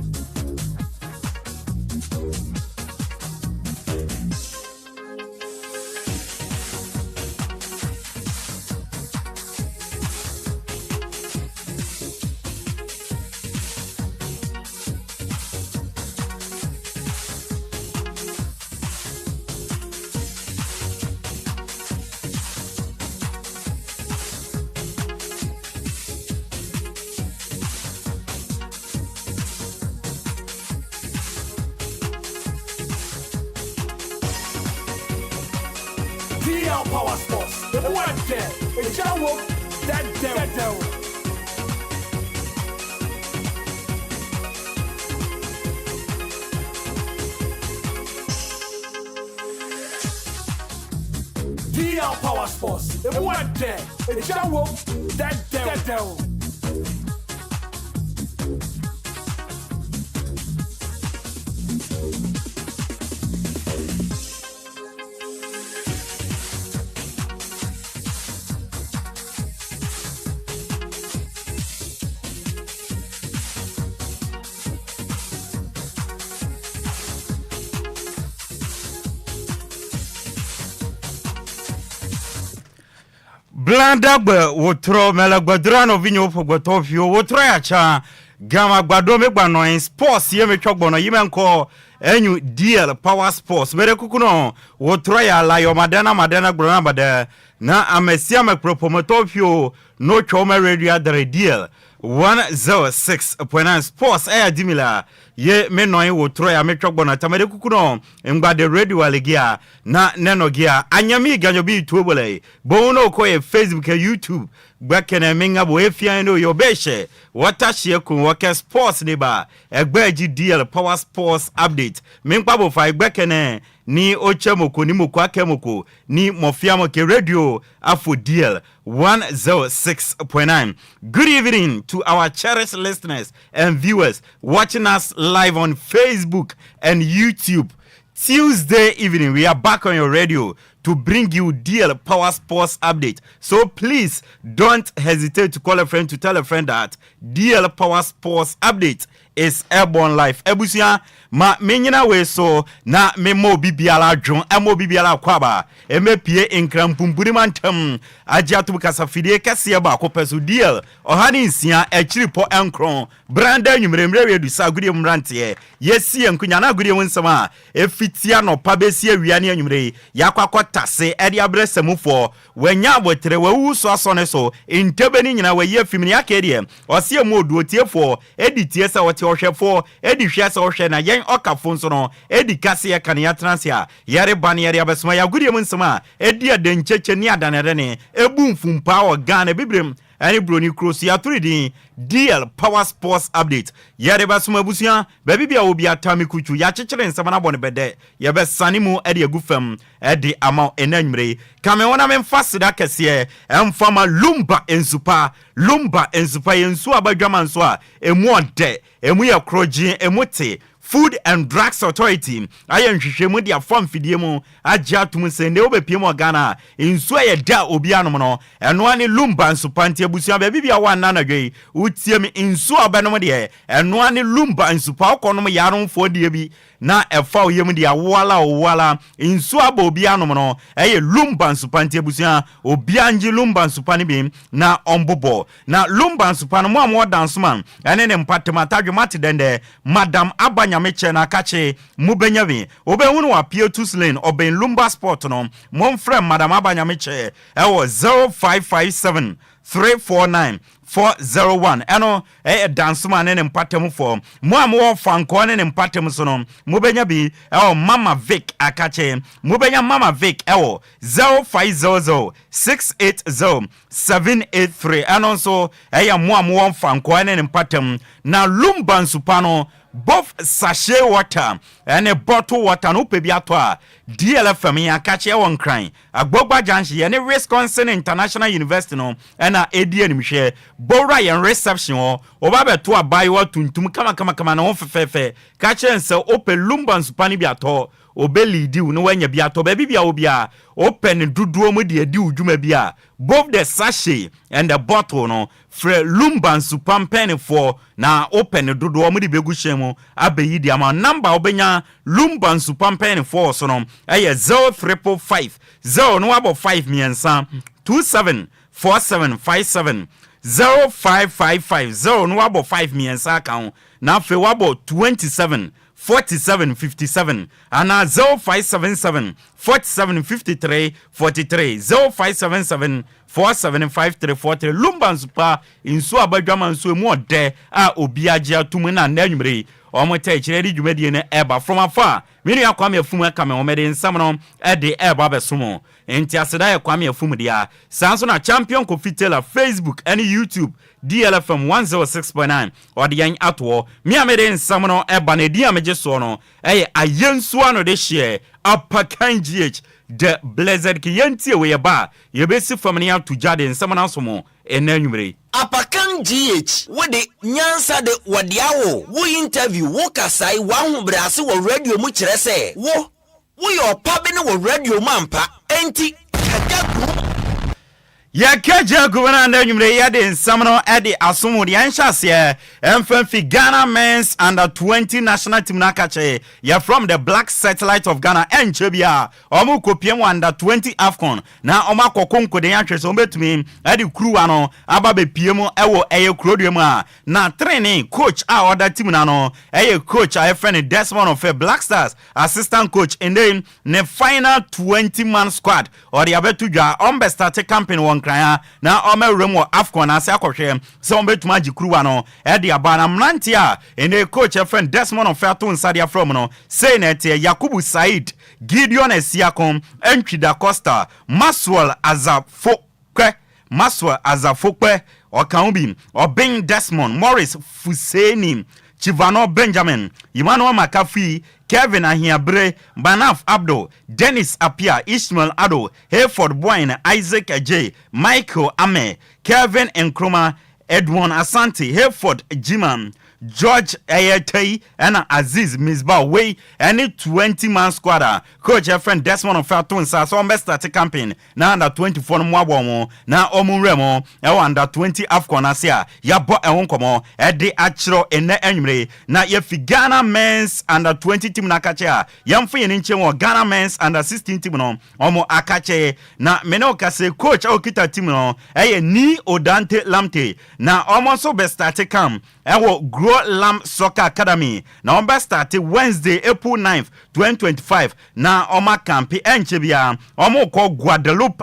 DL Power Sports, the one there, the Jawo, that devil. DL Power Sports, the one there, the Jawo, that devil. Blanda wotro melagbadrano vinyo pogotofio wotro ya cha gama gbado megba no in sports ye metwogbo no yimenko enyu DL Power Sports mere kukuno wo tro ya la yo madana grona bada na amesia me promoter fio no choma radio the DL 106.9 Sports dimila ye me noy wo tro ya me twogbo tamere kukuno ngba de radio alegia na nenogia anyami ganyo bi tuobole bono ko e Facebook e YouTube gbekene minga bo efian no yo beshe watashie kun wake sports neba egbeji DL Power Sports update minpa bo fa gbekene ni ochemoko ni moko akemoko ni mofiamo ke radio afo DL 106.9. Good evening to our cherished listeners and viewers watching us live on Facebook and YouTube. Tuesday evening, we are back on your radio to bring you DL Power Sports update. So please don't hesitate to call a friend to tell a friend that DL Power Sports update is airborne life. Ebusia ma menyina we so na memo bibiala djon emo bibiala kwaba emepie enkram pumpuri mantem agiatu kasafidie kase ba kopeso DL ohani nsia echiripo enkron branda nwumremre du sagudie mrantie yesi enkunya na gudie wonsama efitia no pabesi awia ne anwumre yakwakotase edi abresemufo wanya abotre wawu so asone so intebeni nyina waye fimni akedie osie modu otiefo editie sa wote ohwefo edi hwese ohwe na yen okafo nso no edi kase ya kania transia yare bani yare abesoma ya gudie munsama edi adencheche ni adanere ne ebu mfumpa o Ghana bibrem ani broni cross ya 3D DL Power Sports update yare basoma busia baby bia Obia tami kuchu ya chechire nsama na bone bede ye be sanimu edi agufam edi ama enanmre kame wona memfasida kese emfama Lumba ensupa yensu abadwama nso a emu ode emu ya kroji emuti Food and Drugs Authority ayen hwehwemu dia fam fidie mu agya tum sende obepie mu Ghana ensu aye da Obia no no eno ani Lumba nsupante abusia ba bibia wa nanadwe utie mi ensu abenom de eno ani Lumba nsupa okonom yaronfo de bi na efa oyem dia wala ensu aba Obia no no aye Lumba nsupante abusia Obia nji Lumba nsupane bi na ombobo na Lumba nsupane mu amwo dansoman ene ne mpatema tadwe matedende Madam Abanya meche na kache mubenyavi obehunu wa P2 lane oben Lumba Sport no momfrem Madam Abanya meche ewo 0557 349 401 eno dansuma ne mpatem for mo amwo fanko ne mpatem so no mubenya bi Mama Vic akache mubenya Mama Vic 0500 680 783 eno so mo amwo fanko ne mpatem na Lumba nsupano both sachet water and a bottle water no pebi ato a DLFM ya kache won kran agbogba janshi ne Wisconsin International University no na edi animhwe bora yen reception oba beto abai wa tuntum kama na won fefefe kache nse ope Lumba nsupani bi ato obeli di no wanya bi ato ba bibia obia open duduo mu de adi udwuma bia both the sachet and the bottle no fre Lumba nsupampen for na open duduo mu de begu hyemu abeyi di ama number obenya Lumba nsupampen for so no 0355 0 no abo 5 miensa 274757 0555 0 no abo 5 miensa account na fe wabo 274757 ana 0577 4753 43 0577 475343 Lumba nsupa insu abadwama nsu emu ode a Obia gya tumu na nanwumre omota ekire di dwumadi ne eba from afar mini akwame afum aka me omede nsam no ede eba besomo enti aseda akwame afum dia sanso na champion kofitela Facebook and YouTube DLFM 106.9 ode yan atwo mi amede nsam no eba na di amege so no ayensu ano de share apakan GH the blessed kiyantie we ba yebesi family to jade nsam na somo enanwumre Apakan GH wode nyansa de wadiawo wo interview wo kasai wa hobrase wo radio mu kire se wo yo pabe ne wo radio mampa enti kaja group Ya keje guvernor and nyumre ya de nsamno e de asomo de anhyase emfanfi Ghana men's under 20 national team nakache ya from the black satellite of Ghana enchebia omo kopiem under 20 AFCON na omo akokonko de yatwe so betumi e de kruwa no aba be piem ewo eye krodua mu a na training coach a other team na no eye coach a friend Desmond of Black Stars assistant coach and then the final 20 man squad or the abetu dwa on be start campaign kraya na omeremo AFCON ase akohwe se on betuma gikruwa no e de abana mranti a ene coach a friend Desmond of Fato Nsadia from no say na te Yakubu Said Gideon Esiakom Enquida Costa Maswell Azafokwe Okanubi Obin Desmond Morris Fuseni Chivano Benjamin Emmanuel McAfee Kevin Ahiabre, Banaf Abdo, Dennis Apia, Ishmael Ado, Hayford Boyne, Isaac J, Michael Ame, Kevin Nkrumah, Edwin Asante, Hayford Jiman, George Ayatei, and Aziz Misbah Way, any 20-man squad. Coach a friend Desmond of Fatun Sass on best start campaign. Now under 24 Mwabomo, now Omuremo, under 20 AFCON Asia, Yabo Eonkomo, Ede Achro, and Emre, now if Ghana men's under 20 team Nakacha, Yamfi and Inche, Ghana men's under 16 team no, Omo Akache, na Menoka say coach Okita team no, ni Odante Lamte, now almost so best start camp, Grow Lamb Soccer Academy. Now best start Wednesday, April 9th, 2025. Now Oma Campi Enchebia, Omo called Guadeloupe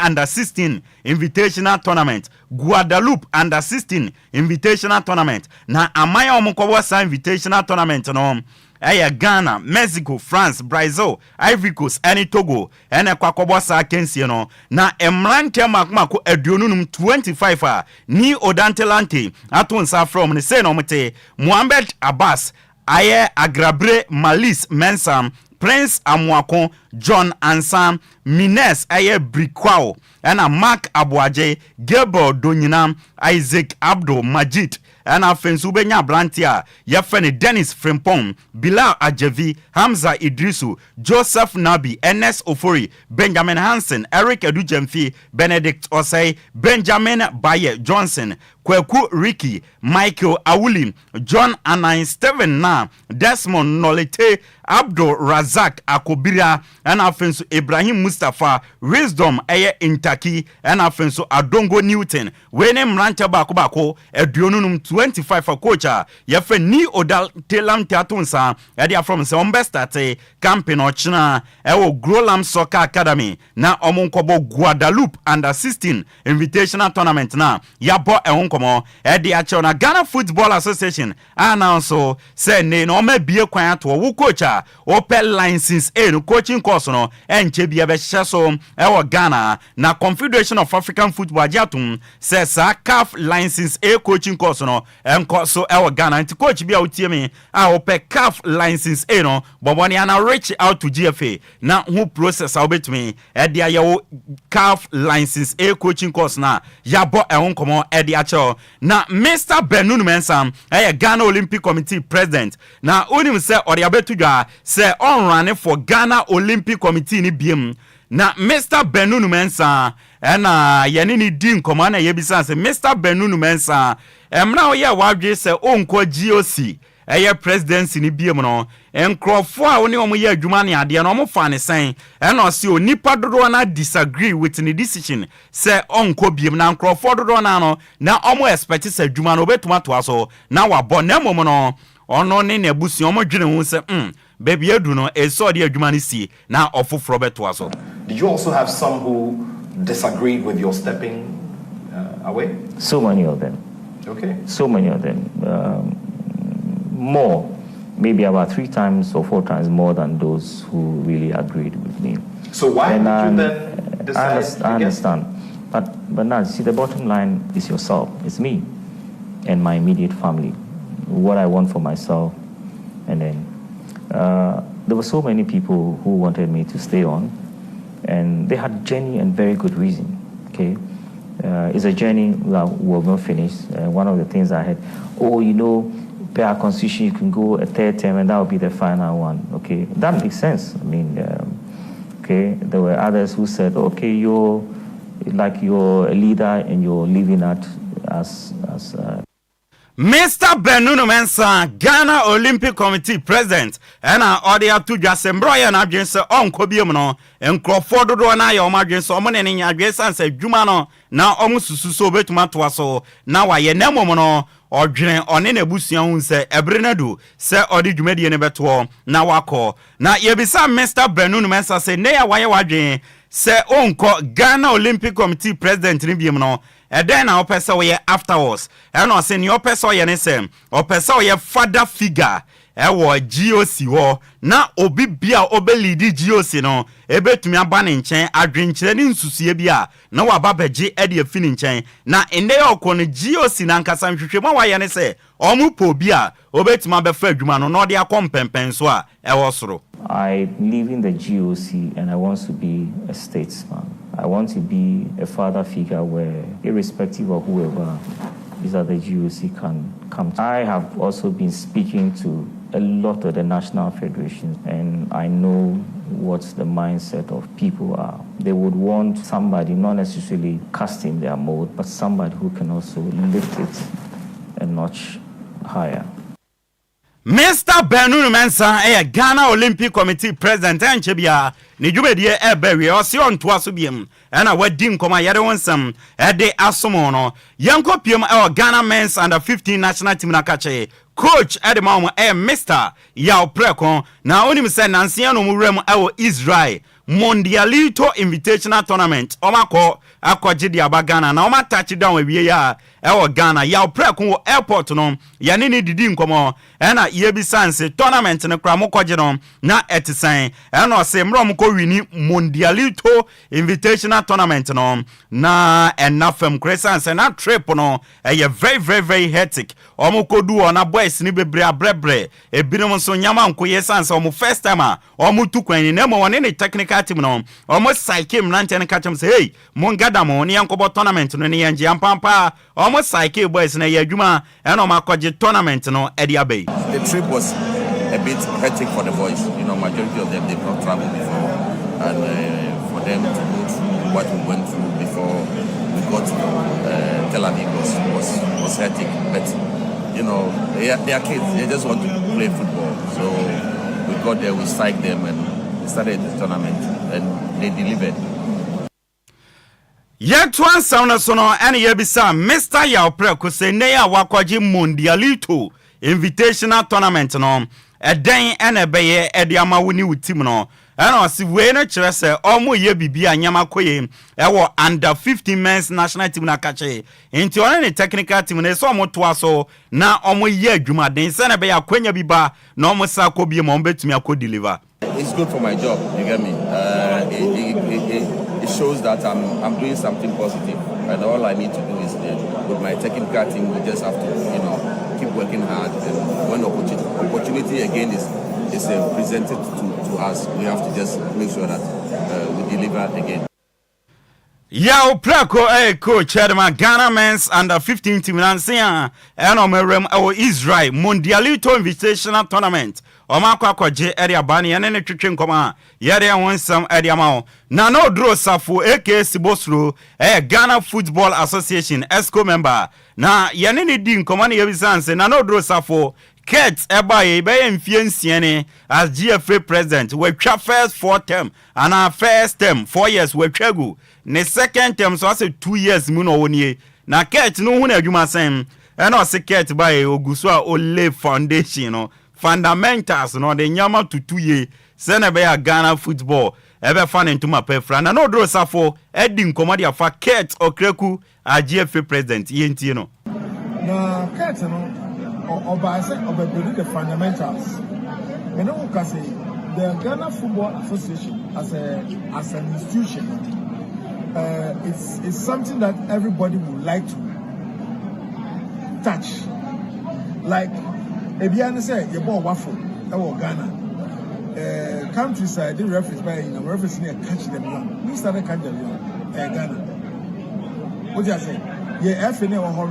under 16 invitational tournament. Guadeloupe under 16 invitational tournament. Now Amaya Omo Kowasa invitational tournament no. Ghana, Mexico, France, Brazil, Ivory Coast, and Togo, and a Kwakobosa Kensi no. Na Emrante Makmako Edionum 25 ni Odantelante Atunsa from the Senomete, Mohamed Abbas, Aye Agrabre Malis Mensam, Prince Amwakon, John Ansam, Mines Aye Brikwao, and a Mark Abuaje, Gebo Doninam, Isaac Abdo Majid. And our friends Ubenya Blantia, Yafene Dennis Frimpong, Bilal Ajevi, Hamza Idrisu, Joseph Nabi, Ernest Ofori, Benjamin Hansen, Eric Edujemfi, Benedict Osei, Benjamin Baye Johnson, Kweku Ricky, Michael Awuli, John Anain Steven Na, Desmond Nolete, Abdul Razak Akobira, and our friends Ibrahim Mustafa, Wisdom Eye Intaki, and our friends Adongo Newton, Wenem Ranta Bakobako, Edionum 25 for coach, Yafe ni Odal Telam Tatunsa, Edia from Sombestate, Camping Ochina, Ewo Grolam Soccer Academy, na Omonkobo Guadeloupe under 16 invitational tournament na, Yabo Eonkomo, Edia Chona Ghana Football Association, announce say ne no me bie kwan to wo coach open license no coaching course no enche bia be hyeso ewo Ghana na Confederation of African Football Ajatum says CAF license coaching course no enko so ewo Ghana anti coach bia otie me open CAF license no boboni ana reach out to GFA na who process obetumi e dia ye CAF license coaching course na yabo ehonkomo e dia cho na Mr. Benunu Mensam Ghana Olympic Committee president na onim se ori abetudwa se on running for Ghana Olympic Committee ni biem na Mr. Benunu Mensam na yene ni din komo na yebisa se Mr. Benunu Mensam emra oye wadwe se onko GOC presidency ni biem no enkrofo a oni omo ye adwuma ne ade na omo fa ne sen na o se onipa dodo na disagree with the decision se onko biem na enkrofo dodo na no na omo expect se adwuma no betuma to aso na wabo na momo no ono ne na busi omo dwene hu se baby edu no e so de adwuma ne sie na ofoforo beto aso. Did you also have some who disagreed with your stepping away? So many of them. Okay. So many of them. More, maybe about 3 times or 4 times more than those who really agreed with me. So why did you then decide? I understand. But now, see, the bottom line is yourself. It's me and my immediate family. What I want for myself. And then there were so many people who wanted me to stay on. And they had genuine and very good reason. Okay? It's a journey that will not finish. One of the things I had, per our constitution, you can go a 3rd term and that will be the final one. Okay, that makes sense. I mean, okay, there were others who said, okay, like you're a leader and you're living at as Mr. Benunu Mensa, Ghana Olympic Committee President, and our audio to just embroider and agency on Kobiumno, and Crawford do na your margin so money in your dress and say Jumano, now almost so bet matwaso, now I nemono, or Jane on any busion say Ebrenadu, say or did you made any better now wako. Now ye be some Mr. Benunu Mensa say, Nea why say onko Ghana Olympic Committee President Nibiumno. And then our person we afterwards. And I say your person ye same or person ye father figure. GOC wo na obi bia obelidi GOC no ebetumi aba ne nchen adwenkyere ne nsusuye bia na waba beje e de afini nchen na ene okon GOC na nkasa nhwehwemu wa ye ne se omu po bia obetumi abefa adwuma no na ode akompempen so a ewo soro. I live in the GOC and I want to be a statesman. I want to be a father figure where, irrespective of whoever is at the GOC can come. I have also been speaking to a lot of the national federations, and I know what the mindset of people are. They would want somebody, not necessarily casting their mold, but somebody who can also lift it a notch higher. Mr. Benunu Mensa, Ghana Olympic Committee President, and Chebia, Nijubedi Eberry, or Sion Twasubium, and a wedding coma Yadawonsam, a de Asomono, Yanko Pium, our Ghana Men's under 15 national team Nakache, Coach at the moment, Mr. Yao Precon, now only send Anciano Murem, our Israel, Mondialito Invitational Tournament, Omako, Aquajidi Abagana, now my touch down with ya, our Ghana, Yao Precon Airport, no, Yanini Didim Como, and a Yebisanse tournament in a Cramokogenon, not at the same, and I say Mromko Wini Mondialito Invitational Tournament, no, na and not from Crescents and not trip, no, a very hectic, Omoko do on a boy snibbre brebre, a binomo Yaman Koyesans, or first timer, or Mutukwen, no one any technical team, no, almost psyche him, Lantan Catchum say, hey, Mongadamo, Nyankobo tournament, no, Nyan Pampa, almost psyche boys in a Yajuma, and Omakoji tournament, no, Eddie Abbey. The trip was a bit hectic for the boys. You know, majority of them, they've not traveled before. And for them to go through what we went through before we got to Tel Aviv was hectic. But, you know, they are kids. They just want to play football. So we got there, we psyched them, and we started the tournament. And they delivered. Yet one sound sono and yebisa Mr. Yao Preko say neya wakwaji Mondialito Invitational Tournament no a den and a beye ediama wini with team no and I see we no chere say omo ye bibia nyama koye ewo under 15 men's national team na kache into on technical team na so omo to aso na omo ye adwuma den se na be akwanya biba na omo sa ko bi mo betumi akọ deliver. It's good for my job, you get me. It shows that I'm doing something positive, and all I need to do is with my technical team, we just have to, you know, keep working hard. And when opportunity again is presented to us, we have to just make sure that we deliver again. Yao Preko coach Chairman Ghana Men's under 15 team Nansia and Omerem our Israel Mondialito Invitational Tournament. Omako kwaje area bani ene twetwe nkoma yere wonsam area ma na no draw safu AKS Bosro Ghana Football Association ESCO member na yene ni di nkoma na yebisanse na no draw safu Kate Ebaye be mfiensiene as GFA president we twa first 4 term and our first term 4 years we twagu ne second term so as 2 years mu no wonie na Kate no hu na adwuma sen e na o se Kate baye oguso a ole foundation no fundamentals no the nyama tutuye sene be ya Ghana football ebe fan ntuma pefra na no dro safo edi nkomadi afa Kate Okreku a GFA president yenti no na Kate no oba the fundamentals me no can say the Ghana Football Association as an institution it's something that everybody would like to touch, like Obia say you bought waffle Ghana countryside the reference by in reference near catch them young. We started catch them young Ghana. What you say? Yeah, FNA or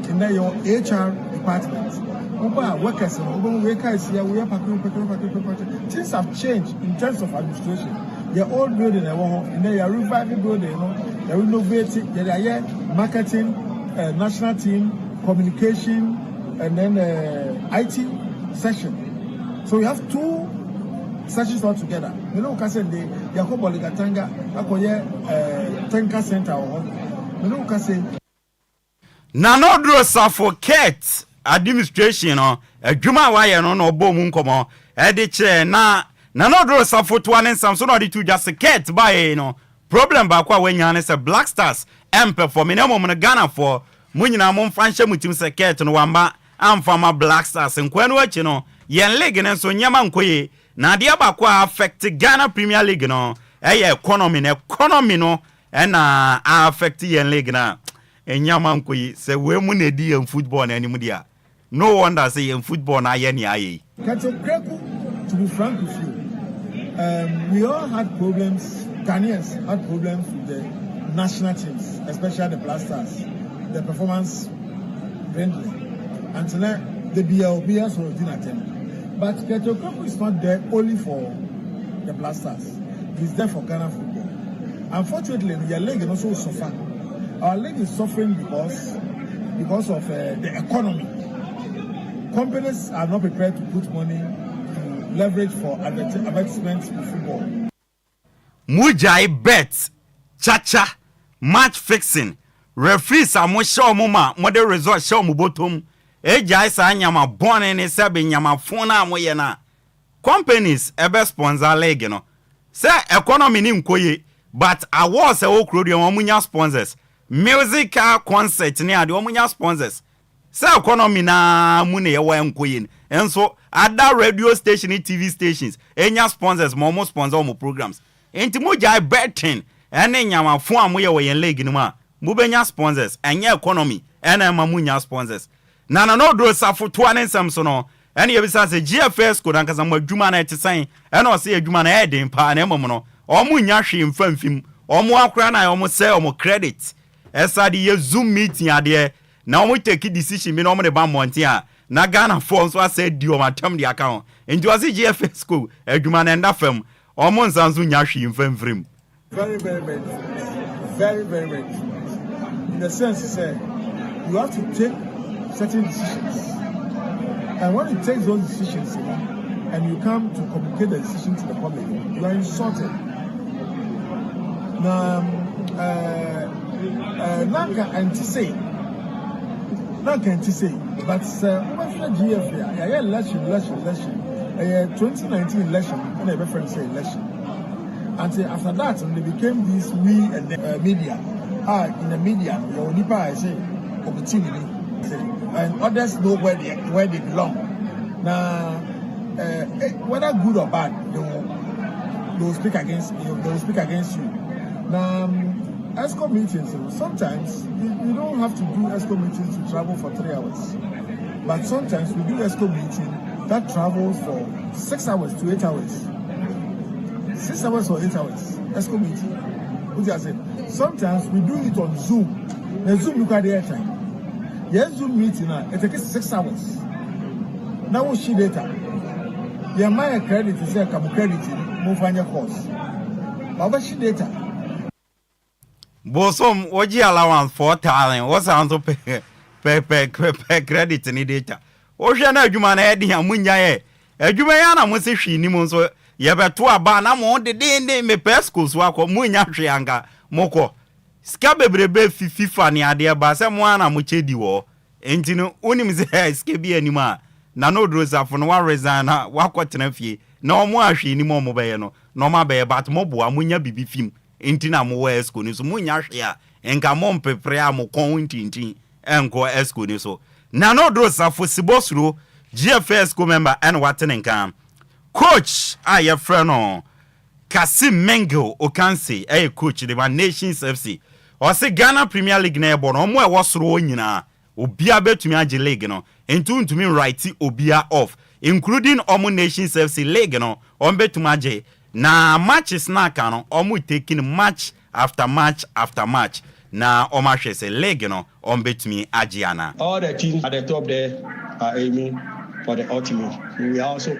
in your HR department. Workers things have changed in terms of administration. They're all building a wall, and they are reviving building, They innovate it. They are marketing, national team, communication, and then IT session. So we have 2 sessions all together. You know, because the Yakobo Ligatanga, Akoye Tenka Center, you know, because Nanodro suffocate administration or a Juma wire no boom come ediche na Nanodro suffocate and some so not to just a cat by problem back when you say Black Stars and performing a moment Ghana for Munina Mon Fransha Mutim Seket and Wamba and Farmer Black Stars and Quen yen league and so Yamankoye na dia bakwa affect Ghana Premier League no economy no and affect yen league na enyamankoye say we mu na di en football na animu dia no wonder say en football na ye ni aye. To be frank with you, we all had problems. Ghanaians had problems with the national teams, especially the Black Stars. The performance dwindling until the BLBS was doing attempt. But Ketokreku is not there only for the Black Stars. It's there for Ghana football. Unfortunately, the league is also suffer. Our league is suffering because of the economy. Companies are not prepared to put money to leverage for advertisements in football. Mujai bet, chacha, match fixing, referees are more show mama, model resort show mubotum. Ejai sa nyama born in sebe nyama fona moyena. Companies ebe sponsor league no. Say economy ni mkoye, but awards e okrodi omunya sponsors. Musical concert ni ade omunya sponsors. Say economy na mune ye wa mkoye. And so other radio station and TV stations enya sponsors mo sponsor mo programs. Enti mujai betting ene nyama fon amoye wo yen league ni ma. Mubenya sponsors enye economy ene mamunya sponsors. Nana no dro safo to anen samso no ene ye bisa se GFS ko dan kasa mo adwuma na etisen ene o se adwuma na e den pa na emom no omunya hwe mfamfim omo akora na omo se omo credit esa de ye zoom meeting ade na omo take decision me no omo de ba monte a na Ghana for so asa di o matam de account nti o se GFS ko adwuma na nda fam omo nsanso nya hwe mfamfrim very in the sense say you have to take certain decisions, and when you take those decisions and you come to communicate the decision to the public, you are insulted. Now, Nanka anti-say, but GFA, election, 2019 election, and a reference say election. Until after that, when they became this and the media, in the media, your nipa I say opportunity. And others know where they belong. Now, whether good or bad, they will speak against you. They will speak against you. Now, ESCO meetings. Sometimes you don't have to do ESCO meetings to travel for 3 hours, but sometimes we do ESCO meeting that travels for 6 hours to 8 hours. 6 hours or 8 hours. ESCO meeting. What I said. Sometimes we do it on Zoom. The Zoom you got the airtime. Yes, Zoom meeting it takes 6 hours. Now we see data. Your my credit is a credit, move on your course. But she data. Bosom, what you allowance for talent? What's on to pay credit any data? Ocean, you man, Eddie, and Munya, Jumayana must say she nimon so. You have to a ban. I'm on the day me pescos walk or Munya Trianga, Moko. Scabebrebe FIFA ni adia ba se mwana muchedi wo enti no onim se escabe anima na no drosa for no resign na wakotena fie na omo ahwe ni mo be no no ma be but mo bo amunya bibi film enti na mo esco ni so munya hwe a enka mo mpepre a mo kon tintin enko esco ni so na no drosa for sibosro GFS co member and watenenka coach aye friend no Kasim Mengo Okanse coach the Nations FC or say Ghana Premier League na ebo no mo e wosoro nyina Obia betumi age league no entu ntumi write Obia off including Omo Nations FC league no on betumi age na matches na aka no omo taking match after match na omo hwe say league no on betumi age ana. All the teams at the top there are aiming for the ultimate. We are also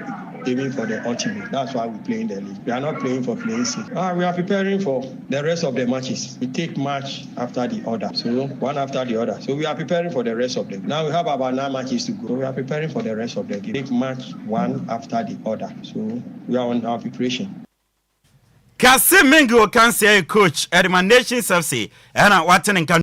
aiming for the ultimate. That's why we play in the league. We are not playing for playing sake. We are preparing for the rest of the matches. We take match after the other. So one after the other. So we are preparing for the rest of them. Now we have about 9 matches to go. So we are preparing for the rest of the game. Take match one after the other. So we are on our preparation. Kase Mengo can say coach at my nation's FC and what